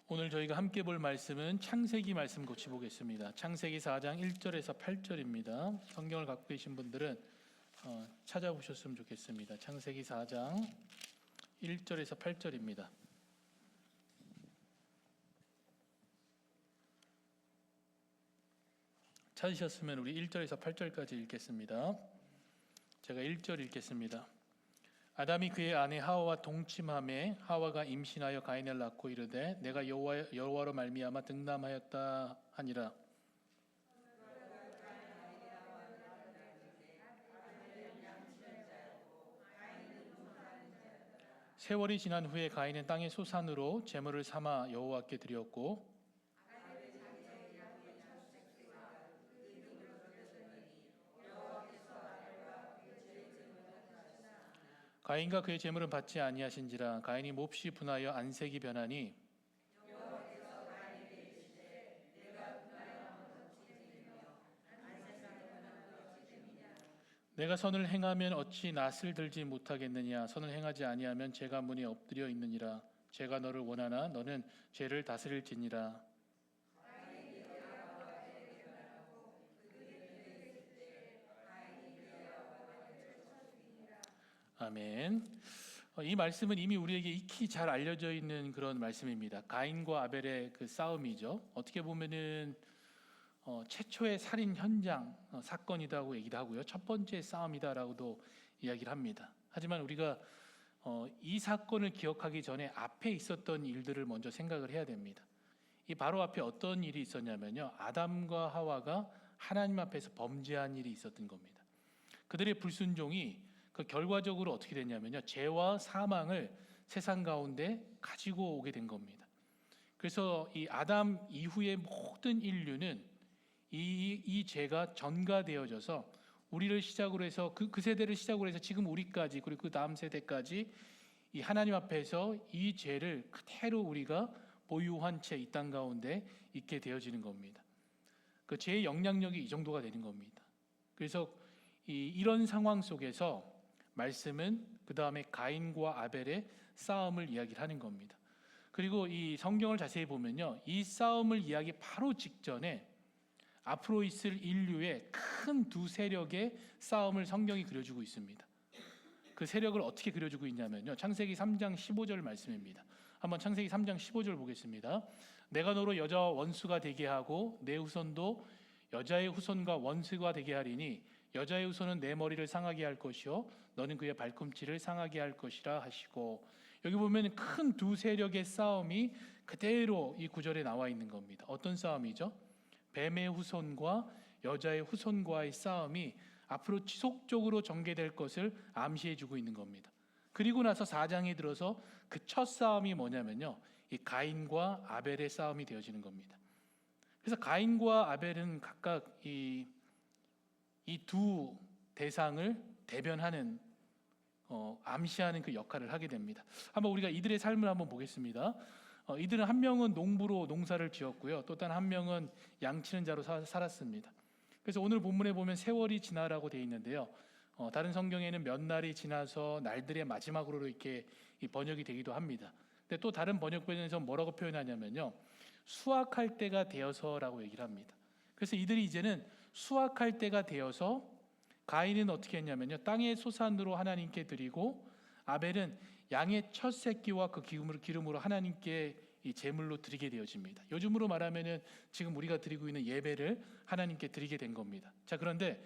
오늘 저희가 함께 볼 말씀은 창세기 말씀 같이 보겠습니다. 창세기 4장 1절에서 8절입니다. 성경을 갖고 계신 분들은 찾아보셨으면 좋겠습니다. 창세기 4장 1절에서 8절입니다. 찾으셨으면 우리 1절에서 8절까지 읽겠습니다. 제가 1절 읽겠습니다. 아담이 그의 아내 하와와 동침하매 하와가 임신하여 가인을 낳고 이르되 내가 여호와로 말미암아 득남하였다 하니라. 세월이 지난 후에 가인은 땅의 소산으로 제물을 삼아 여호와께 드렸고 가인과 그의 제물은 받지 아니하신지라. 가인이 몹시 분하여 안색이 변하니 내가 선을 행하면 어찌 낯을 들지 못하겠느냐. 선을 행하지 아니하면 죄가 문에 엎드려 있느니라. 죄가 너를 원하나 너는 죄를 다스릴지니라. 아멘. 이 말씀은 이미 우리에게 익히 잘 알려져 있는 그런 말씀입니다. 가인과 아벨의 그 싸움이죠. 어떻게 보면은 최초의 살인 현장 사건이라고 얘기도 하고요. 첫 번째 싸움이다라고도 이야기를 합니다. 하지만 우리가 이 사건을 기억하기 전에 앞에 있었던 일들을 먼저 생각을 해야 됩니다. 이 바로 앞에 어떤 일이 있었냐면요. 아담과 하와가 하나님 앞에서 범죄한 일이 있었던 겁니다. 그들의 불순종이 그 결과적으로 어떻게 됐냐면요. 죄와 사망을 세상 가운데 가지고 오게 된 겁니다. 그래서 이 아담 이후의 모든 인류는 이 죄가 전가되어져서 우리를 시작으로 해서 그 세대를 시작으로 해서 지금 우리까지 그리고 그 다음 세대까지 이 하나님 앞에서 이 죄를 그대로 우리가 보유한 채 이 땅 가운데 있게 되어지는 겁니다. 그 죄의 영향력이 이 정도가 되는 겁니다. 그래서 이런 상황 속에서 말씀은 그 다음에 가인과 아벨의 싸움을 이야기를 하는 겁니다. 그리고 이 성경을 자세히 보면요, 이 싸움을 이야기 바로 직전에 앞으로 있을 인류의 큰 두 세력의 싸움을 성경이 그려주고 있습니다. 그 세력을 어떻게 그려주고 있냐면요, 창세기 3장 15절 말씀입니다. 한번 창세기 3장 15절 보겠습니다. 내가 너로 여자와 원수가 되게 하고 내 후손도 여자의 후손과 원수가 되게 하리니 여자의 후손은 내 머리를 상하게 할 것이요 너는 그의 발꿈치를 상하게 할 것이라 하시고, 여기 보면 큰 두 세력의 싸움이 그대로 이 구절에 나와 있는 겁니다. 어떤 싸움이죠? 뱀의 후손과 여자의 후손과의 싸움이 앞으로 지속적으로 전개될 것을 암시해 주고 있는 겁니다. 그리고 나서 4장에 들어서 그 첫 싸움이 뭐냐면요, 이 가인과 아벨의 싸움이 되어지는 겁니다. 그래서 가인과 아벨은 각각 이 두 대상을 대변하는 암시하는 그 역할을 하게 됩니다. 한번 우리가 이들의 삶을 한번 보겠습니다. 이들은 한 명은 농부로 농사를 지었고요, 또 다른 한 명은 양치는 자로 살았습니다. 그래서 오늘 본문에 보면 세월이 지나라고 되어 있는데요, 다른 성경에는 몇 날이 지나서 날들의 마지막으로 이렇게 번역이 되기도 합니다. 근데 또 다른 번역본에서 뭐라고 표현하냐면요, 수확할 때가 되어서라고 얘기를 합니다. 그래서 이들이 이제는 수확할 때가 되어서, 가인은 어떻게 했냐면요, 땅의 소산으로 하나님께 드리고 아벨은 양의 첫 새끼와 그 기름으로 하나님께 이 제물로 드리게 되어집니다. 요즘으로 말하면은 지금 우리가 드리고 있는 예배를 하나님께 드리게 된 겁니다. 자, 그런데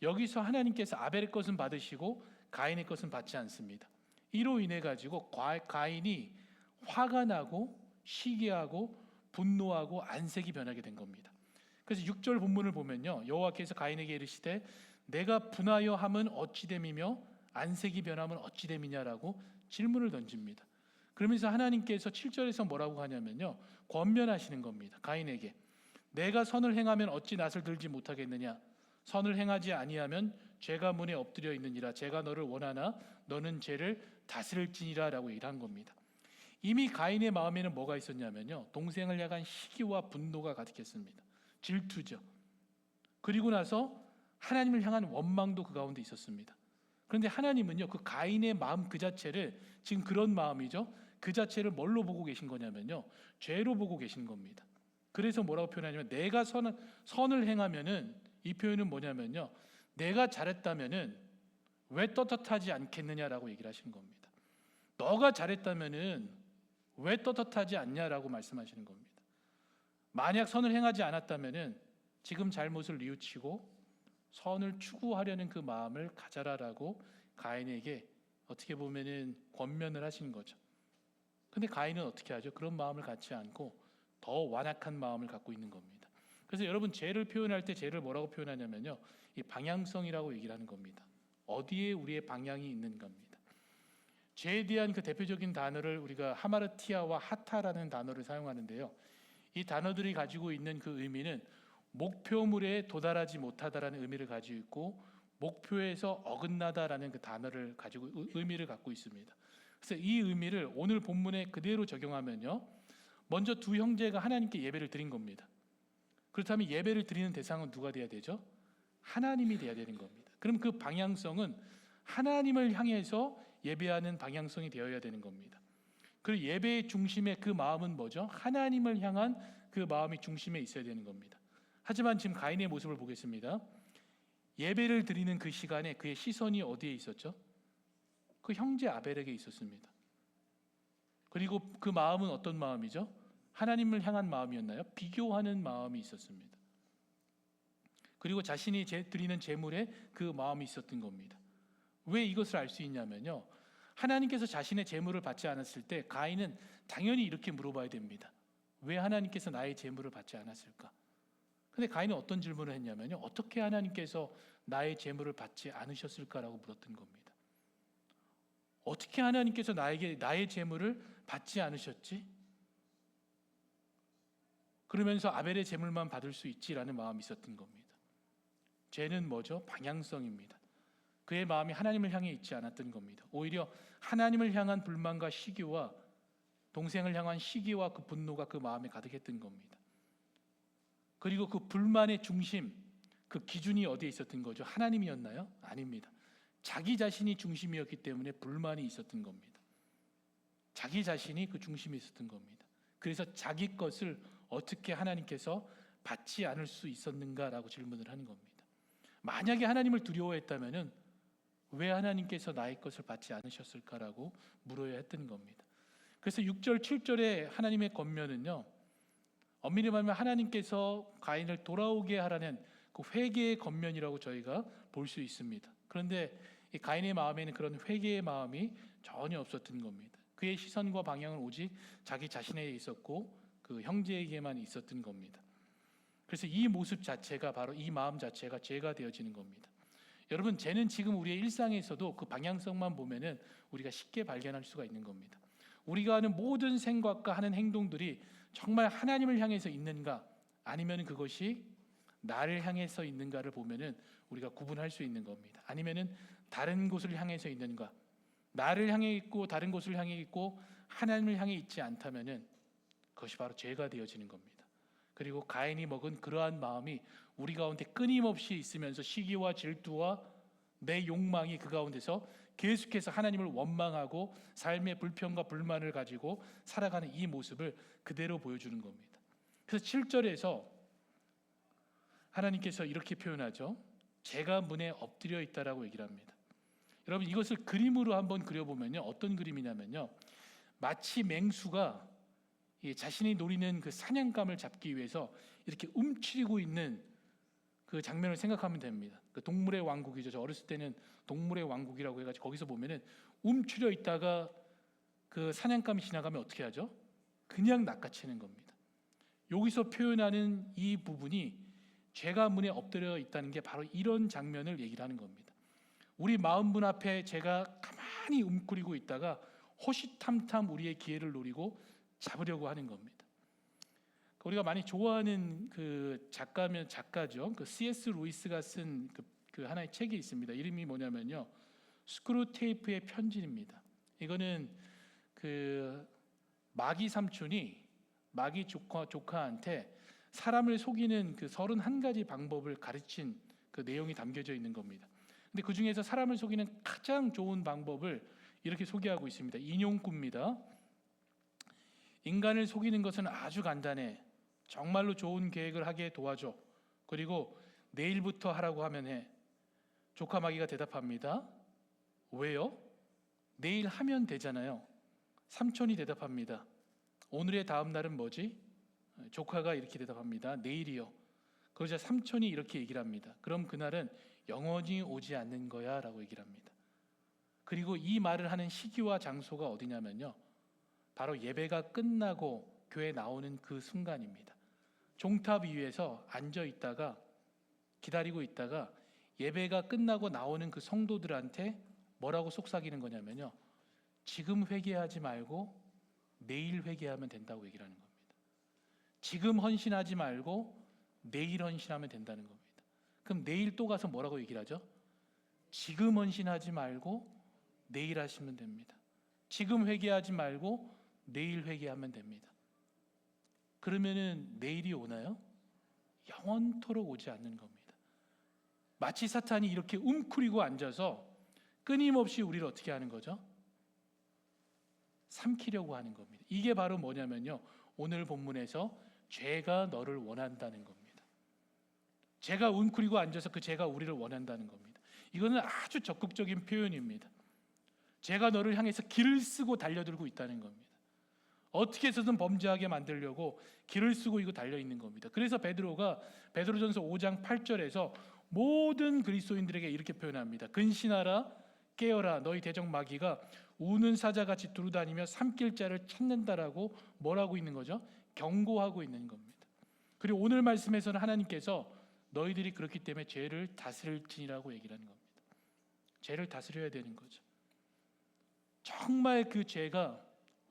여기서 하나님께서 아벨의 것은 받으시고 가인의 것은 받지 않습니다. 이로 인해 가지고 가인이 화가 나고 시기하고 분노하고 안색이 변하게 된 겁니다. 그래서 6절 본문을 보면요, 여호와께서 가인에게 이르시되 내가 분하여 함은 어찌 됨이며 안색이 변함은 어찌 됨이냐라고 질문을 던집니다. 그러면서 하나님께서 7절에서 뭐라고 하냐면요, 권면하시는 겁니다. 가인에게 내가 선을 행하면 어찌 낯을 들지 못하겠느냐. 선을 행하지 아니하면 죄가 문에 엎드려 있느니라. 죄가 너를 원하나 너는 죄를 다스릴지니라 라고 일한 겁니다. 이미 가인의 마음에는 뭐가 있었냐면요, 동생을 향한 시기와 분노가 가득했습니다. 질투죠. 그리고 나서 하나님을 향한 원망도 그 가운데 있었습니다. 그런데 하나님은요, 그 가인의 마음 그 자체를 지금 그런 마음이죠, 그 자체를 뭘로 보고 계신 거냐면요, 죄로 보고 계신 겁니다. 그래서 뭐라고 표현하냐면 내가 선을 행하면은, 이 표현은 뭐냐면요, 내가 잘했다면은 왜 떳떳하지 않겠느냐라고 얘기를 하시는 겁니다. 너가 잘했다면은 왜 떳떳하지 않냐라고 말씀하시는 겁니다. 만약 선을 행하지 않았다면은 지금 잘못을 뉘우치고 선을 추구하려는 그 마음을 가져라라고 가인에게 어떻게 보면은 권면을 하시는 거죠. 근데 가인은 어떻게 하죠? 그런 마음을 갖지 않고 더 완악한 마음을 갖고 있는 겁니다. 그래서 여러분, 죄를 표현할 때 죄를 뭐라고 표현하냐면요, 이 방향성이라고 얘기를 하는 겁니다. 어디에 우리의 방향이 있는 겁니다. 죄에 대한 그 대표적인 단어를 우리가 하마르티아와 하타라는 단어를 사용하는데요, 이 단어들이 가지고 있는 그 의미는 목표물에 도달하지 못하다라는 의미를 가지고 있고, 목표에서 어긋나다라는 그 단어를 가지고 의미를 갖고 있습니다. 그래서 이 의미를 오늘 본문에 그대로 적용하면요, 먼저 두 형제가 하나님께 예배를 드린 겁니다. 그렇다면 예배를 드리는 대상은 누가 돼야 되죠? 하나님이 돼야 되는 겁니다. 그럼 그 방향성은 하나님을 향해서 예배하는 방향성이 되어야 되는 겁니다. 그리고 예배의 중심에 그 마음은 뭐죠? 하나님을 향한 그 마음이 중심에 있어야 되는 겁니다. 하지만 지금 가인의 모습을 보겠습니다. 예배를 드리는 그 시간에 그의 시선이 어디에 있었죠? 그 형제 아벨에게 있었습니다. 그리고 그 마음은 어떤 마음이죠? 하나님을 향한 마음이었나요? 비교하는 마음이 있었습니다. 그리고 자신이 드리는 제물에 그 마음이 있었던 겁니다. 왜 이것을 알 수 있냐면요, 하나님께서 자신의 제물을 받지 않았을 때 가인은 당연히 이렇게 물어봐야 됩니다. 왜 하나님께서 나의 제물을 받지 않았을까? 근데 가인은 어떤 질문을 했냐면요, 어떻게 하나님께서 나의 제물을 받지 않으셨을까라고 물었던 겁니다. 어떻게 하나님께서 나에게 나의 제물을 받지 않으셨지? 그러면서 아벨의 제물만 받을 수 있지라는 마음이 있었던 겁니다. 죄는 뭐죠? 방향성입니다. 그의 마음이 하나님을 향해 있지 않았던 겁니다. 오히려 하나님을 향한 불만과 시기와 동생을 향한 시기와 그 분노가 그 마음에 가득했던 겁니다. 그리고 그 불만의 중심, 그 기준이 어디에 있었던 거죠? 하나님이었나요? 아닙니다. 자기 자신이 중심이었기 때문에 불만이 있었던 겁니다. 자기 자신이 그 중심에 있었던 겁니다. 그래서 자기 것을 어떻게 하나님께서 받지 않을 수 있었는가라고 질문을 하는 겁니다. 만약에 하나님을 두려워했다면은 왜 하나님께서 나의 것을 받지 않으셨을까라고 물어야 했던 겁니다. 그래서 6절 7절에 하나님의 권면은요, 엄밀히 말하면 하나님께서 가인을 돌아오게 하라는 그 회개의 권면이라고 저희가 볼 수 있습니다. 그런데 이 가인의 마음에는 그런 회개의 마음이 전혀 없었던 겁니다. 그의 시선과 방향은 오직 자기 자신에 있었고 그 형제에게만 있었던 겁니다. 그래서 이 모습 자체가, 바로 이 마음 자체가 죄가 되어지는 겁니다. 여러분, 죄는 지금 우리의 일상에서도 그 방향성만 보면은 우리가 쉽게 발견할 수가 있는 겁니다. 우리가 하는 모든 생각과 하는 행동들이 정말 하나님을 향해서 있는가, 아니면 그것이 나를 향해서 있는가를 보면은 우리가 구분할 수 있는 겁니다. 아니면은 다른 곳을 향해서 있는가, 나를 향해 있고 다른 곳을 향해 있고 하나님을 향해 있지 않다면은 그것이 바로 죄가 되어지는 겁니다. 그리고 가인이 먹은 그러한 마음이 우리 가운데 끊임없이 있으면서 시기와 질투와 내 욕망이 그 가운데서 계속해서 하나님을 원망하고 삶의 불평과 불만을 가지고 살아가는 이 모습을 그대로 보여주는 겁니다. 그래서 7절에서 하나님께서 이렇게 표현하죠. 죄가 문에 엎드려 있다라고 얘기를 합니다. 여러분, 이것을 그림으로 한번 그려보면요, 어떤 그림이냐면요, 마치 맹수가 자신이 노리는 그 사냥감을 잡기 위해서 이렇게 움츠리고 있는 그 장면을 생각하면 됩니다. 그 동물의 왕국이죠. 저 어렸을 때는 동물의 왕국이라고 해가지고 거기서 보면은 움츠려 있다가 그 사냥감이 지나가면 어떻게 하죠? 그냥 낚아채는 겁니다. 여기서 표현하는 이 부분이 죄가 문에 엎드려 있다는 게 바로 이런 장면을 얘기를 하는 겁니다. 우리 마음문 앞에 죄가 가만히 움츠리고 있다가 호시탐탐 우리의 기회를 노리고 잡으려고 하는 겁니다. 우리가 많이 좋아하는 그 작가죠. 그 C.S. 루이스가 쓴 그 하나의 책이 있습니다. 이름이 뭐냐면요, 스크루테이프의 편지입니다. 이거는 그 마귀 삼촌이 마귀 조카한테 사람을 속이는 그 31가지 방법을 가르친 그 내용이 담겨져 있는 겁니다. 근데 그 중에서 사람을 속이는 가장 좋은 방법을 이렇게 소개하고 있습니다. 인용구입니다. 인간을 속이는 것은 아주 간단해. 정말로 좋은 계획을 하게 도와줘. 그리고 내일부터 하라고 하면 해. 조카 마귀가 대답합니다. 왜요? 내일 하면 되잖아요. 삼촌이 대답합니다. 오늘의 다음 날은 뭐지? 조카가 이렇게 대답합니다. 내일이요. 그러자 삼촌이 이렇게 얘기를 합니다. 그럼 그날은 영원히 오지 않는 거야 라고 얘기를 합니다. 그리고 이 말을 하는 시기와 장소가 어디냐면요, 바로 예배가 끝나고 교회 나오는 그 순간입니다. 종탑 위에서 앉아 있다가 기다리고 있다가 예배가 끝나고 나오는 그 성도들한테 뭐라고 속삭이는 거냐면요, 지금 회개하지 말고 내일 회개하면 된다고 얘기를 하는 겁니다. 지금 헌신하지 말고 내일 헌신하면 된다는 겁니다. 그럼 내일 또 가서 뭐라고 얘기를 하죠? 지금 헌신하지 말고 내일 하시면 됩니다. 지금 회개하지 말고 내일 회개하면 됩니다. 그러면은 내일이 오나요? 영원토록 오지 않는 겁니다. 마치 사탄이 이렇게 웅크리고 앉아서 끊임없이 우리를 어떻게 하는 거죠? 삼키려고 하는 겁니다. 이게 바로 뭐냐면요, 오늘 본문에서 죄가 너를 원한다는 겁니다. 죄가 웅크리고 앉아서 그 죄가 우리를 원한다는 겁니다. 이거는 아주 적극적인 표현입니다. 죄가 너를 향해서 길을 쓰고 달려들고 있다는 겁니다. 어떻게 해서든 범죄하게 만들려고 길을 쓰고 이거 달려 있는 겁니다. 그래서 베드로가 베드로전서 5장 8절에서 모든 그리스도인들에게 이렇게 표현합니다. 근신하라, 깨어라, 너희 대적 마귀가 우는 사자같이 두루다니며 삼킬 자를 찾는다라고 뭐라고 있는 거죠? 경고하고 있는 겁니다. 그리고 오늘 말씀에서는 하나님께서 너희들이 그렇기 때문에 죄를 다스릴지니라고 얘기를 하는 겁니다. 죄를 다스려야 되는 거죠. 정말 그 죄가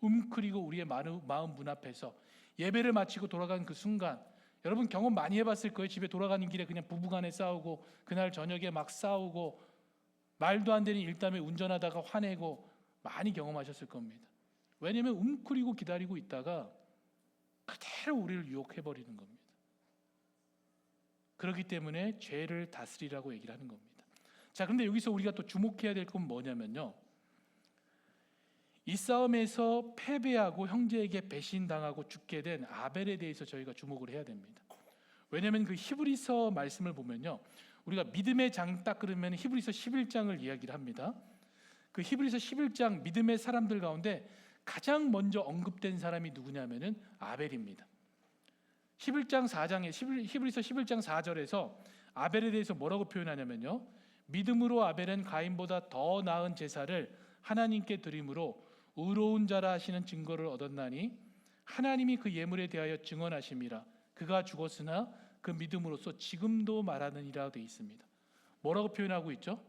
움크리고 우리의 마음 문 앞에서 예배를 마치고 돌아간 그 순간, 여러분 경험 많이 해봤을 거예요. 집에 돌아가는 길에 그냥 부부간에 싸우고, 그날 저녁에 막 싸우고, 말도 안 되는 일담에 운전하다가 화내고, 많이 경험하셨을 겁니다. 왜냐하면 움크리고 기다리고 있다가 그대로 우리를 유혹해버리는 겁니다. 그렇기 때문에 죄를 다스리라고 얘기를 하는 겁니다. 자, 그런데 여기서 우리가 또 주목해야 될 건 뭐냐면요, 이 싸움에서 패배하고 형제에게 배신당하고 죽게 된 아벨에 대해서 저희가 주목을 해야 됩니다. 왜냐하면 그 히브리서 말씀을 보면요, 우리가 믿음의 장 딱 그러면 히브리서 11장을 이야기를 합니다. 그 히브리서 11장 믿음의 사람들 가운데 가장 먼저 언급된 사람이 누구냐면은 아벨입니다. 11장 4장에 히브리서 11장 4절에서 아벨에 대해서 뭐라고 표현하냐면요, 믿음으로 아벨은 가인보다 더 나은 제사를 하나님께 드림으로 의로운 자라 하시는 증거를 얻었나니 하나님이 그 예물에 대하여 증언하심이라. 그가 죽었으나 그 믿음으로써 지금도 말하느니라 되어 있습니다. 뭐라고 표현하고 있죠?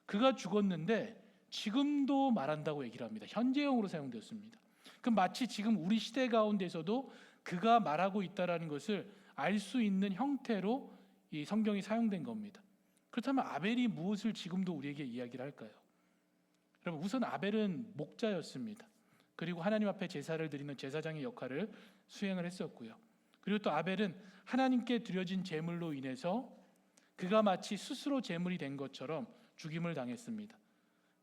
그가 죽었는데 지금도 말한다고 얘기를 합니다. 현재형으로 사용되었습니다. 그 마치 지금 우리 시대 가운데서도 그가 말하고 있다라는 것을 알 수 있는 형태로 이 성경이 사용된 겁니다. 그렇다면 아벨이 무엇을 지금도 우리에게 이야기를 할까요? 여러분, 우선 아벨은 목자였습니다. 그리고 하나님 앞에 제사를 드리는 제사장의 역할을 수행을 했었고요. 그리고 또 아벨은 하나님께 드려진 제물로 인해서 그가 마치 스스로 제물이 된 것처럼 죽임을 당했습니다.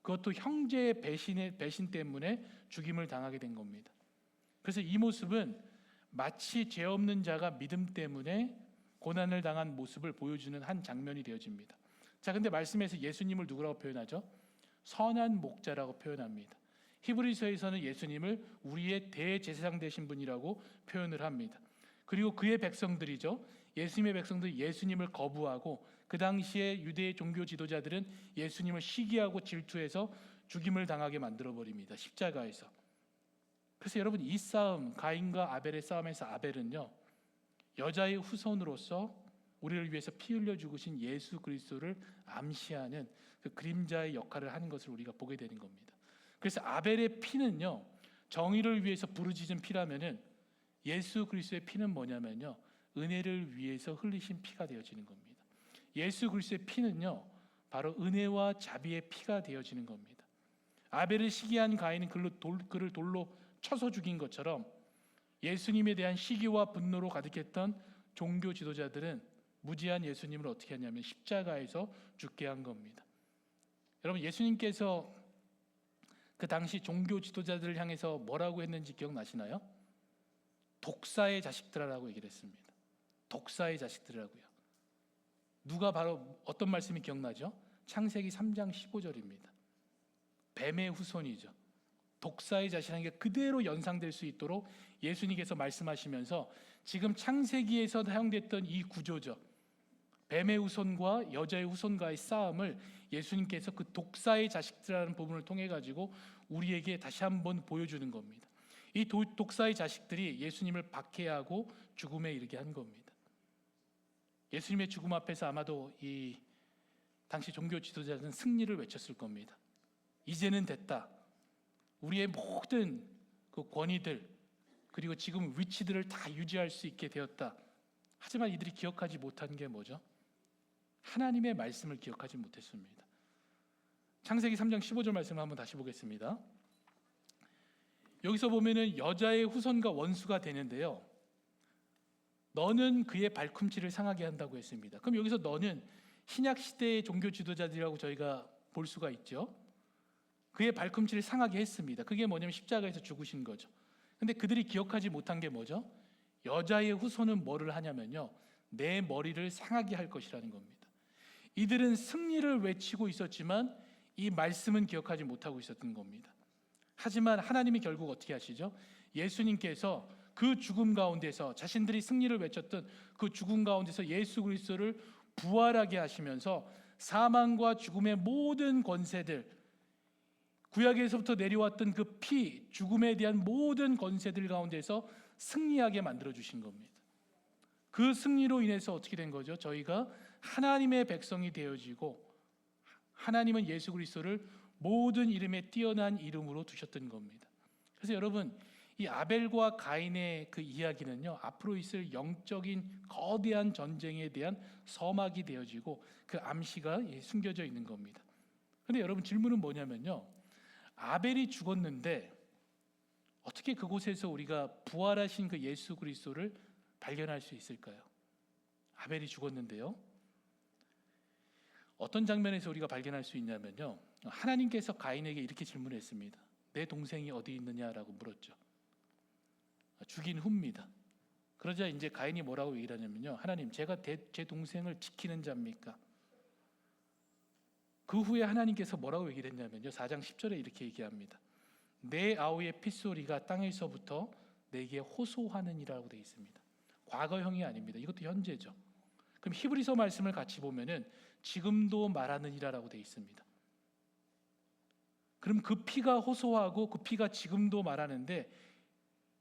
그것도 형제의 배신 때문에 죽임을 당하게 된 겁니다. 그래서 이 모습은 마치 죄 없는 자가 믿음 때문에 고난을 당한 모습을 보여주는 한 장면이 되어집니다. 자, 근데 말씀에서 예수님을 누구라고 표현하죠? 선한 목자라고 표현합니다. 히브리서에서는 예수님을 우리의 대제사장 되신 분이라고 표현을 합니다. 그리고 그의 백성들이죠, 예수님의 백성들이 예수님을 거부하고 그 당시에 유대의 종교 지도자들은 예수님을 시기하고 질투해서 죽임을 당하게 만들어버립니다. 십자가에서. 그래서 여러분, 이 싸움, 가인과 아벨의 싸움에서 아벨은요, 여자의 후손으로서 우리를 위해서 피 흘려 죽으신 예수 그리스도를 암시하는 그 그림자의 역할을 하는 것을 우리가 보게 되는 겁니다. 그래서 아벨의 피는요, 정의를 위해서 부르짖은 피라면은 예수 그리스도의 피는 뭐냐면요, 은혜를 위해서 흘리신 피가 되어지는 겁니다. 예수 그리스도의 피는요, 바로 은혜와 자비의 피가 되어지는 겁니다. 아벨을 시기한 가인은 그를 돌로 쳐서 죽인 것처럼 예수님에 대한 시기와 분노로 가득했던 종교 지도자들은 무지한 예수님을 어떻게 했냐면 십자가에서 죽게 한 겁니다. 여러분, 예수님께서 그 당시 종교 지도자들을 향해서 뭐라고 했는지 기억나시나요? 독사의 자식들이라고 얘기를 했습니다. 독사의 자식들이라고요. 누가 바로 어떤 말씀이 기억나죠? 창세기 3장 15절입니다. 뱀의 후손이죠. 독사의 자식이라는 게 그대로 연상될 수 있도록 예수님께서 말씀하시면서 지금 창세기에서 사용됐던 이 구조죠. 뱀의 후손과 여자의 후손과의 싸움을 예수님께서 그 독사의 자식들이라는 부분을 통해 가지고 우리에게 다시 한번 보여주는 겁니다. 이 독사의 자식들이 예수님을 박해하고 죽음에 이르게 한 겁니다. 예수님의 죽음 앞에서 아마도 이 당시 종교 지도자들은 승리를 외쳤을 겁니다. 이제는 됐다. 우리의 모든 그 권위들 그리고 지금 위치들을 다 유지할 수 있게 되었다. 하지만 이들이 기억하지 못한 게 뭐죠? 하나님의 말씀을 기억하지 못했습니다. 창세기 3장 15절 말씀을 한번 다시 보겠습니다. 여기서 보면은 여자의 후손과 원수가 되는데요. 너는 그의 발꿈치를 상하게 한다고 했습니다. 그럼 여기서 너는 신약 시대의 종교 지도자들이라고 저희가 볼 수가 있죠. 그의 발꿈치를 상하게 했습니다. 그게 뭐냐면 십자가에서 죽으신 거죠. 근데 그들이 기억하지 못한 게 뭐죠? 여자의 후손은 뭐를 하냐면요, 내 머리를 상하게 할 것이라는 겁니다. 이들은 승리를 외치고 있었지만 이 말씀은 기억하지 못하고 있었던 겁니다. 하지만 하나님이 결국 어떻게 하시죠? 예수님께서 그 죽음 가운데서 자신들이 승리를 외쳤던 그 죽음 가운데서 예수 그리스도를 부활하게 하시면서 사망과 죽음의 모든 권세들, 구약에서부터 내려왔던 그 피, 죽음에 대한 모든 권세들 가운데서 승리하게 만들어 주신 겁니다. 그 승리로 인해서 어떻게 된 거죠? 저희가 하나님의 백성이 되어지고 하나님은 예수 그리스도를 모든 이름에 뛰어난 이름으로 두셨던 겁니다. 그래서 여러분, 이 아벨과 가인의 그 이야기는요, 앞으로 있을 영적인 거대한 전쟁에 대한 서막이 되어지고 그 암시가 숨겨져 있는 겁니다. 그런데 여러분, 질문은 뭐냐면요, 아벨이 죽었는데 어떻게 그곳에서 우리가 부활하신 그 예수 그리스도를 발견할 수 있을까요? 아벨이 죽었는데요, 어떤 장면에서 우리가 발견할 수 있냐면요, 하나님께서 가인에게 이렇게 질문했습니다. 내 동생이 어디 있느냐라고 물었죠. 죽인 후입니다. 그러자 이제 가인이 뭐라고 얘기를 하냐면요, 하나님, 제가 제 동생을 지키는 자입니까? 그 후에 하나님께서 뭐라고 얘기를 했냐면요, 4장 10절에 이렇게 얘기합니다. 내 아우의 핏소리가 땅에서부터 내게 호소하느니라고 되어 있습니다. 과거형이 아닙니다. 이것도 현재죠. 그럼 히브리서 말씀을 같이 보면은 지금도 말하느니라라고 되어 있습니다. 그럼 그 피가 호소하고 그 피가 지금도 말하는데,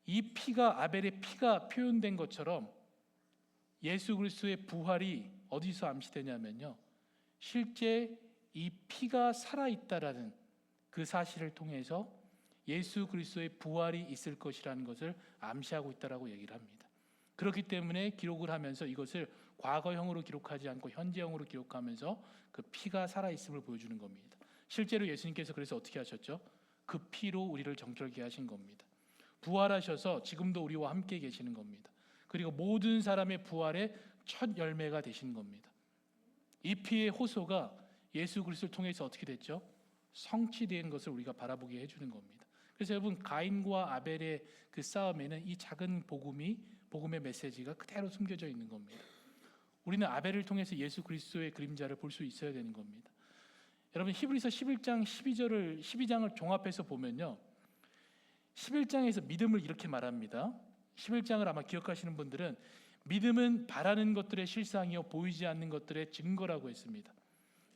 이 피가 아벨의 피가 표현된 것처럼 예수 그리스도의 부활이 어디서 암시되냐면요, 실제 이 피가 살아있다라는 그 사실을 통해서 예수 그리스도의 부활이 있을 것이라는 것을 암시하고 있다라고 얘기를 합니다. 그렇기 때문에 기록을 하면서 이것을 과거형으로 기록하지 않고 현재형으로 기록하면서 그 피가 살아있음을 보여주는 겁니다. 실제로 예수님께서 그래서 어떻게 하셨죠? 그 피로 우리를 정결케 하신 겁니다. 부활하셔서 지금도 우리와 함께 계시는 겁니다. 그리고 모든 사람의 부활의 첫 열매가 되신 겁니다. 이 피의 호소가 예수 그리스도를 통해서 어떻게 됐죠? 성취된 것을 우리가 바라보게 해주는 겁니다. 그래서 여러분, 가인과 아벨의 그 싸움에는 이 작은 복음의 메시지가 그대로 숨겨져 있는 겁니다. 우리는 아벨을 통해서 예수 그리스도의 그림자를 볼 수 있어야 되는 겁니다. 여러분, 히브리서 11장 12장을 종합해서 보면요, 11장에서 믿음을 이렇게 말합니다. 11장을 아마 기억하시는 분들은 믿음은 바라는 것들의 실상이요 보이지 않는 것들의 증거라고 했습니다.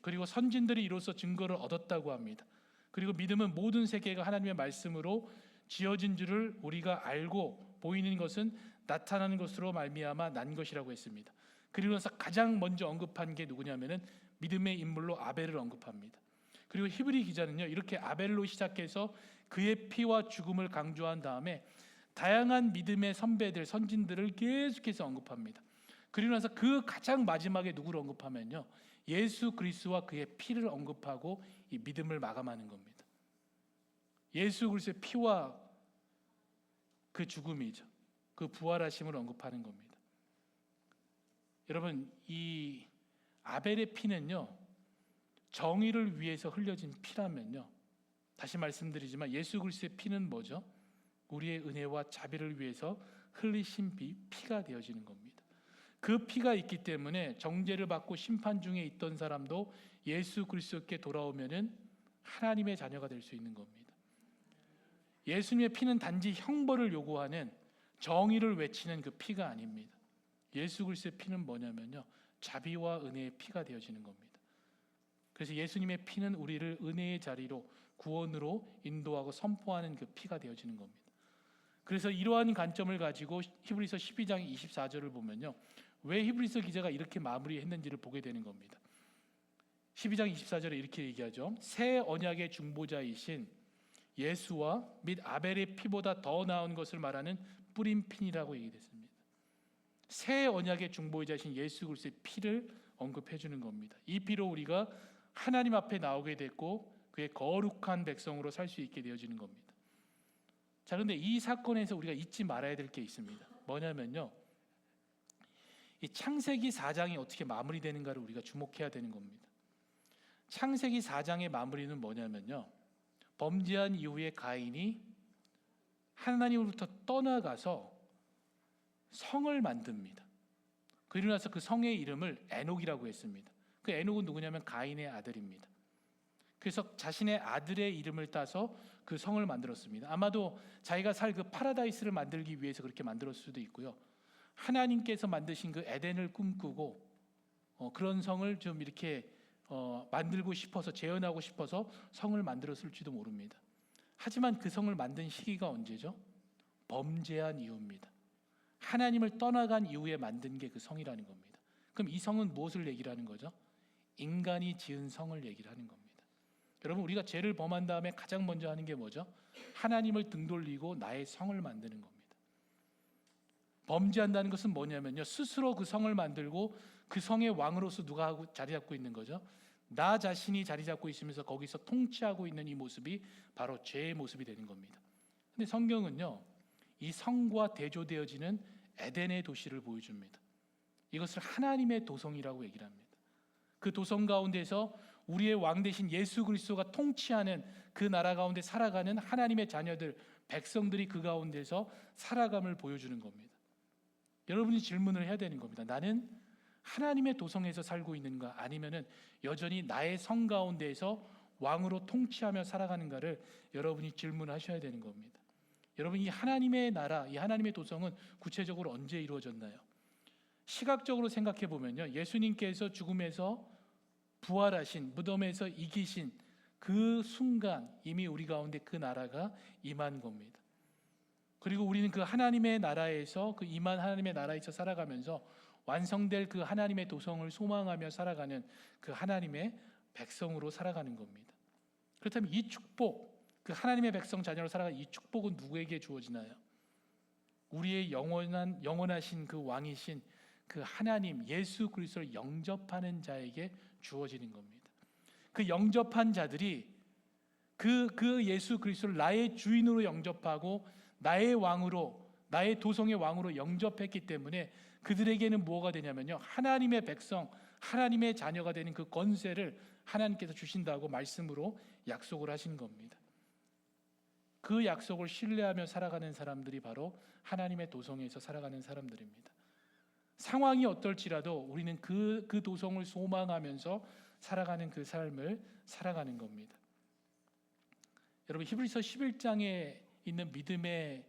그리고 선진들이 이로써 증거를 얻었다고 합니다. 그리고 믿음은 모든 세계가 하나님의 말씀으로 지어진 줄을 우리가 알고 보이는 것은 나타나는 것으로 말미암아 난 것이라고 했습니다. 그리고 나서 가장 먼저 언급한 게 누구냐면은 믿음의 인물로 아벨을 언급합니다. 그리고 히브리 기자는요, 이렇게 아벨로 시작해서 그의 피와 죽음을 강조한 다음에 다양한 믿음의 선배들, 선진들을 계속해서 언급합니다. 그리고 나서 그 가장 마지막에 누구를 언급하면요, 예수 그리스도와 그의 피를 언급하고 이 믿음을 마감하는 겁니다. 예수 그리스도의 피와 그 죽음이죠. 그 부활하심을 언급하는 겁니다. 여러분, 이 아벨의 피는요, 정의를 위해서 흘려진 피라면요, 다시 말씀드리지만 예수 그리스도의 피는 뭐죠? 우리의 은혜와 자비를 위해서 흘리신 피가 되어지는 겁니다. 그 피가 있기 때문에 정죄를 받고 심판 중에 있던 사람도 예수 그리스도께 돌아오면은 하나님의 자녀가 될 수 있는 겁니다. 예수님의 피는 단지 형벌을 요구하는, 정의를 외치는 그 피가 아닙니다. 예수 그리스도의 피는 뭐냐면요, 자비와 은혜의 피가 되어지는 겁니다. 그래서 예수님의 피는 우리를 은혜의 자리로, 구원으로 인도하고 선포하는 그 피가 되어지는 겁니다. 그래서 이러한 관점을 가지고 히브리서 12장 24절을 보면요, 왜 히브리서 기자가 이렇게 마무리했는지를 보게 되는 겁니다. 12장 24절에 이렇게 얘기하죠. 새 언약의 중보자이신 예수와 및 아벨의 피보다 더 나은 것을 말하는 뿌린 피니라고 얘기됐습니다. 새 언약의 중보자이신 예수 그리스도의 피를 언급해 주는 겁니다. 이 피로 우리가 하나님 앞에 나오게 됐고 그의 거룩한 백성으로 살 수 있게 되어지는 겁니다. 자, 그런데 이 사건에서 우리가 잊지 말아야 될 게 있습니다. 뭐냐면요, 이 창세기 4장이 어떻게 마무리되는가를 우리가 주목해야 되는 겁니다. 창세기 4장의 마무리는 뭐냐면요, 범죄한 이후에 가인이 하나님으로부터 떠나가서 성을 만듭니다. 그리고 나서 그 성의 이름을 에녹이라고 했습니다. 그 에녹은 누구냐면 가인의 아들입니다. 그래서 자신의 아들의 이름을 따서 그 성을 만들었습니다. 아마도 자기가 살 그 파라다이스를 만들기 위해서 그렇게 만들었을 수도 있고요, 하나님께서 만드신 그 에덴을 꿈꾸고 그런 성을 좀 이렇게 만들고 싶어서, 재현하고 싶어서 성을 만들었을지도 모릅니다. 하지만 그 성을 만든 시기가 언제죠? 범죄한 이후입니다. 하나님을 떠나간 이후에 만든 게 그 성이라는 겁니다. 그럼 이 성은 무엇을 얘기를 하는 거죠? 인간이 지은 성을 얘기를 하는 겁니다. 여러분, 우리가 죄를 범한 다음에 가장 먼저 하는 게 뭐죠? 하나님을 등돌리고 나의 성을 만드는 겁니다. 범죄한다는 것은 뭐냐면요, 스스로 그 성을 만들고 그 성의 왕으로서 누가 자리 잡고 있는 거죠? 나 자신이 자리 잡고 있으면서 거기서 통치하고 있는 이 모습이 바로 죄의 모습이 되는 겁니다. 근데 성경은요, 이 성과 대조되어지는 에덴의 도시를 보여줍니다. 이것을 하나님의 도성이라고 얘기를 합니다. 그 도성 가운데서 우리의 왕 대신 예수 그리스도가 통치하는 그 나라 가운데 살아가는 하나님의 자녀들, 백성들이 그 가운데서 살아감을 보여주는 겁니다. 여러분이 질문을 해야 되는 겁니다. 나는 하나님의 도성에서 살고 있는가, 아니면은 여전히 나의 성 가운데에서 왕으로 통치하며 살아가는가를 여러분이 질문하셔야 되는 겁니다. 여러분, 이 하나님의 나라, 이 하나님의 도성은 구체적으로 언제 이루어졌나요? 시각적으로 생각해 보면요, 예수님께서 죽음에서 부활하신, 무덤에서 이기신 그 순간 이미 우리 가운데 그 나라가 임한 겁니다. 그리고 우리는 그 하나님의 나라에서, 그 임한 하나님의 나라에서 살아가면서 완성될 그 하나님의 도성을 소망하며 살아가는 그 하나님의 백성으로 살아가는 겁니다. 그렇다면 이 축복, 그 하나님의 백성 자녀로 살아가는 이 축복은 누구에게 주어지나요? 우리의 영원하신 그 왕이신 그 하나님 예수 그리스도를 영접하는 자에게 주어지는 겁니다. 그 영접한 자들이 그 예수 그리스도를 나의 주인으로 영접하고 나의 왕으로, 나의 도성의 왕으로 영접했기 때문에 그들에게는 뭐가 되냐면요, 하나님의 백성, 하나님의 자녀가 되는 그 권세를 하나님께서 주신다고 말씀으로 약속을 하신 겁니다. 그 약속을 신뢰하며 살아가는 사람들이 바로 하나님의 도성에서 살아가는 사람들입니다. 상황이 어떨지라도 우리는 그 도성을 소망하면서 살아가는 그 삶을 살아가는 겁니다. 여러분, 히브리서 11장에 있는 믿음의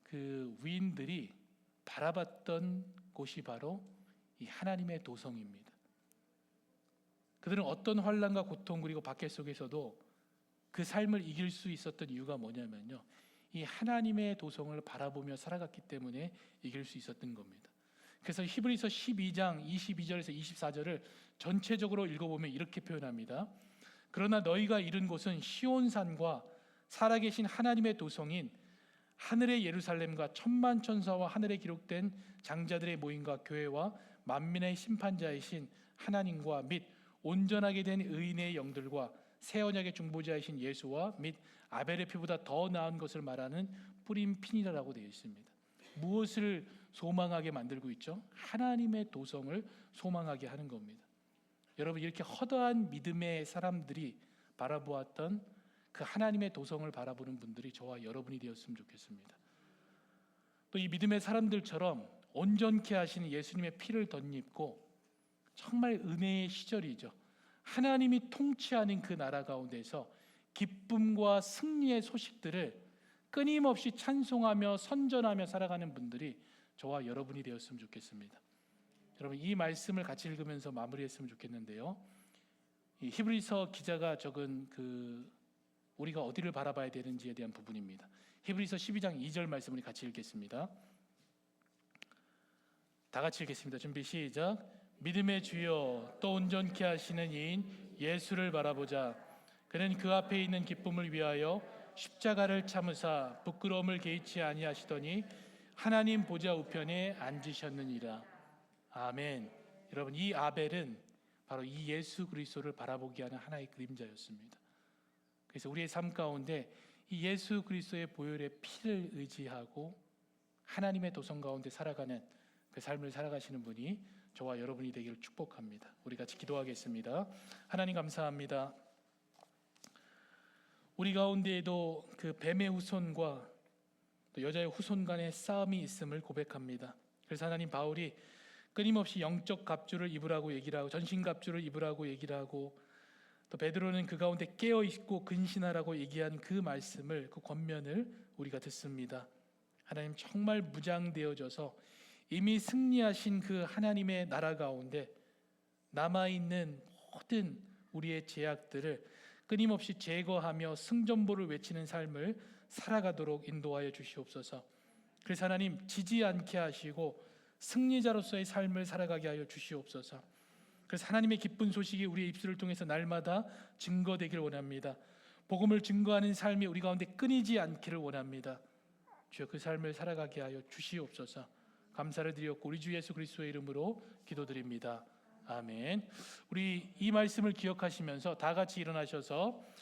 그 위인들이 바라봤던 곳이 바로 이 하나님의 도성입니다. 그들은 어떤 환난과 고통 그리고 박해 속에서도 그 삶을 이길 수 있었던 이유가 뭐냐면요, 이 하나님의 도성을 바라보며 살아갔기 때문에 이길 수 있었던 겁니다. 그래서 히브리서 12장 22절에서 24절을 전체적으로 읽어보면 이렇게 표현합니다. 그러나 너희가 이른 곳은 시온산과 살아계신 하나님의 도성인 하늘의 예루살렘과 천만 천사와 하늘에 기록된 장자들의 모임과 교회와 만민의 심판자이신 하나님과 및 온전하게 된 의인의 영들과 새 언약의 중보자이신 예수와 및 아벨의 피보다 더 나은 것을 말하는 뿌린 피니라라고 되어 있습니다. 무엇을 소망하게 만들고 있죠? 하나님의 도성을 소망하게 하는 겁니다. 여러분, 이렇게 허다한 믿음의 사람들이 바라보았던 그 하나님의 도성을 바라보는 분들이 저와 여러분이 되었으면 좋겠습니다. 또 이 믿음의 사람들처럼 온전케 하시는 예수님의 피를 덧입고 정말 은혜의 시절이죠. 하나님이 통치하는 그 나라 가운데서 기쁨과 승리의 소식들을 끊임없이 찬송하며 선전하며 살아가는 분들이 저와 여러분이 되었으면 좋겠습니다. 여러분, 이 말씀을 같이 읽으면서 마무리했으면 좋겠는데요. 이 히브리서 기자가 적은 우리가 어디를 바라봐야 되는지에 대한 부분입니다. 히브리서 12장 2절 말씀을 같이 읽겠습니다. 다 같이 읽겠습니다. 준비 시작. 믿음의 주여 또 온전케 하시는 이인 예수를 바라보자. 그는 그 앞에 있는 기쁨을 위하여 십자가를 참으사 부끄러움을 개의치 아니하시더니 하나님 보좌 우편에 앉으셨느니라. 아멘. 여러분, 이 아벨은 바로 이 예수 그리스도를 바라보게 하는 하나의 그림자였습니다. 그래서 우리의 삶 가운데 이 예수 그리스도의 보혈의 피를 의지하고 하나님의 도성 가운데 살아가는 그 삶을 살아가시는 분이 저와 여러분이 되기를 축복합니다. 우리 같이 기도하겠습니다. 하나님 감사합니다. 우리 가운데에도 그 뱀의 후손과 또 여자의 후손 간의 싸움이 있음을 고백합니다. 그래서 하나님, 바울이 끊임없이 영적 갑주를 입으라고 얘기를 하고 전신 갑주를 입으라고 얘기를 하고, 또 베드로는 그 가운데 깨어 있고 근신하라고 얘기한 그 말씀을, 그 권면을 우리가 듣습니다. 하나님, 정말 무장되어져서 이미 승리하신 그 하나님의 나라 가운데 남아있는 모든 우리의 제약들을 끊임없이 제거하며 승전보를 외치는 삶을 살아가도록 인도하여 주시옵소서. 그래서 하나님, 지지 않게 하시고 승리자로서의 삶을 살아가게 하여 주시옵소서. 그래서 하나님의 기쁜 소식이 우리의 입술을 통해서 날마다 증거되기를 원합니다. 복음을 증거하는 삶이 우리 가운데 끊이지 않기를 원합니다. 주여, 그 삶을 살아가게 하여 주시옵소서. 감사를 드렸고 우리 주 예수 그리스도의 이름으로 기도드립니다. 아멘. 우리 이 말씀을 기억하시면서 다 같이 일어나셔서